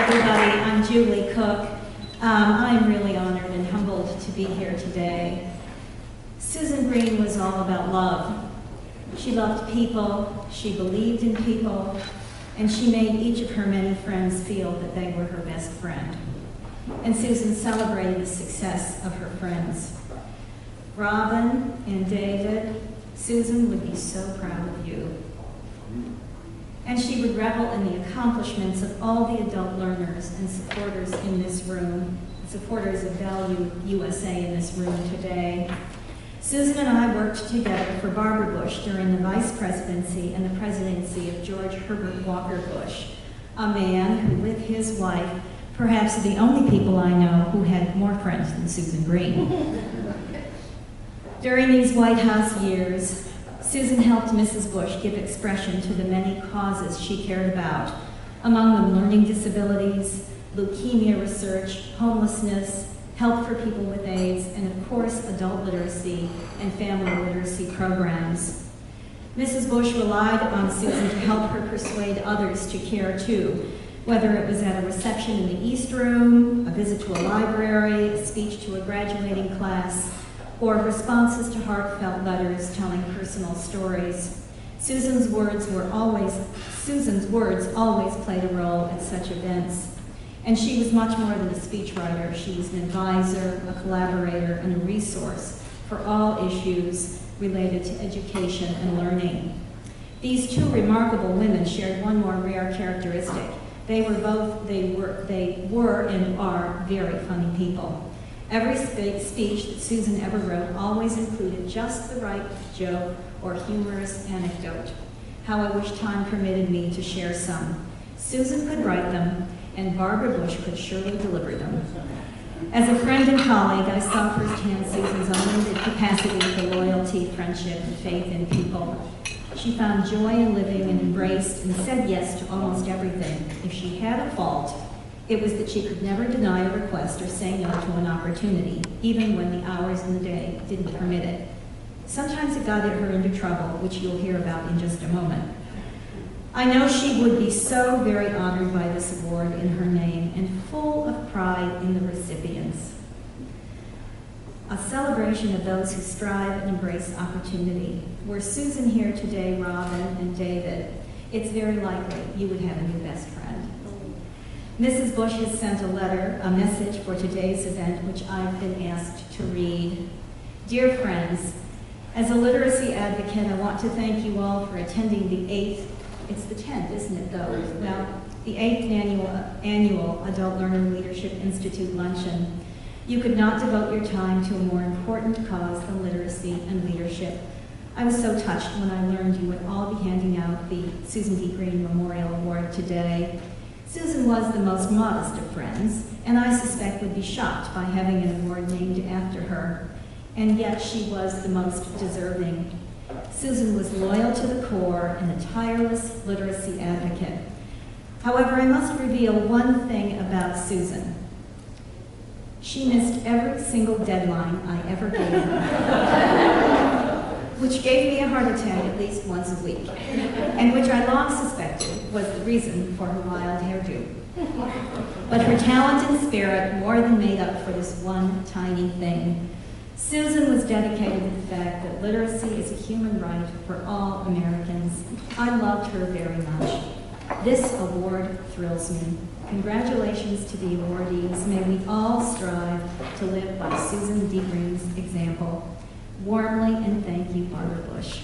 everybody. I'm Julie Cooke. I'm really honored and humbled to be here today. Susan Green was all about love. She loved people, she believed in people, and she made each of her many friends feel that they were her best friend. And Susan celebrated the success of her friends. Robin and David, Susan would be so proud of you. And she would revel in the accomplishments of all the adult learners and supporters in this room, supporters of Valueusa in this room today. Susan and I worked together for Barbara Bush during the vice presidency and the presidency of George Herbert Walker Bush, a man who, with his wife, perhaps the only people I know who had more friends than Susan Green. During these White House years, Susan helped Mrs. Bush give expression to the many causes she cared about, among them learning disabilities, leukemia research, homelessness, help for people with AIDS, and of course, adult literacy and family literacy programs. Mrs. Bush relied on Susan to help her persuade others to care too, whether it was at a reception in the East Room, a visit to a library, a speech to a graduating class, or responses to heartfelt letters telling personal stories. Susan's words always played a role at such events. And she was much more than a speechwriter. She was an advisor, a collaborator, and a resource for all issues related to education and learning. These two remarkable women shared one more rare characteristic. They were and are very funny people. Every speech that Susan ever wrote always included just the right joke or humorous anecdote. How I wish time permitted me to share some. Susan could write them, and Barbara Bush could surely deliver them. As a friend and colleague, I saw firsthand Susan's unlimited capacity for loyalty, friendship, and faith in people. She found joy in living and embraced and said yes to almost everything. If she had a fault, it was that she could never deny a request or say no to an opportunity, even when the hours in the day didn't permit it. Sometimes it got her into trouble, which you'll hear about in just a moment. I know she would be so very honored by this award in her name and full of pride in the recipients. A celebration of those who strive and embrace opportunity. Were Susan here today, Robin and David, it's very likely you would have a new best friend. Mrs. Bush has sent a message for today's event, which I've been asked to read. Dear friends, as a literacy advocate, I want to thank you all for attending it's the 10th, isn't it, though? Well, the 8th annual Adult Learner Leadership Institute Luncheon. You could not devote your time to a more important cause than literacy and leadership. I was so touched when I learned you would all be handing out the Susan D. Green Memorial Award today. Susan was the most modest of friends, and I suspect would be shocked by having an award named after her. And yet she was the most deserving. Susan was loyal to the core and a tireless literacy advocate. However, I must reveal one thing about Susan. She missed every single deadline I ever gave her, which gave me a heart attack at least once a week, and which I long suspected was the reason for her wild hairdo. But her talent and spirit more than made up for this one tiny thing. Susan was dedicated to the fact that literacy is a human right for all Americans. I loved her very much. This award thrills me. Congratulations to the awardees. May we all strive to live by Susan D. Green's example. Warmly and thank you, Barbara Bush.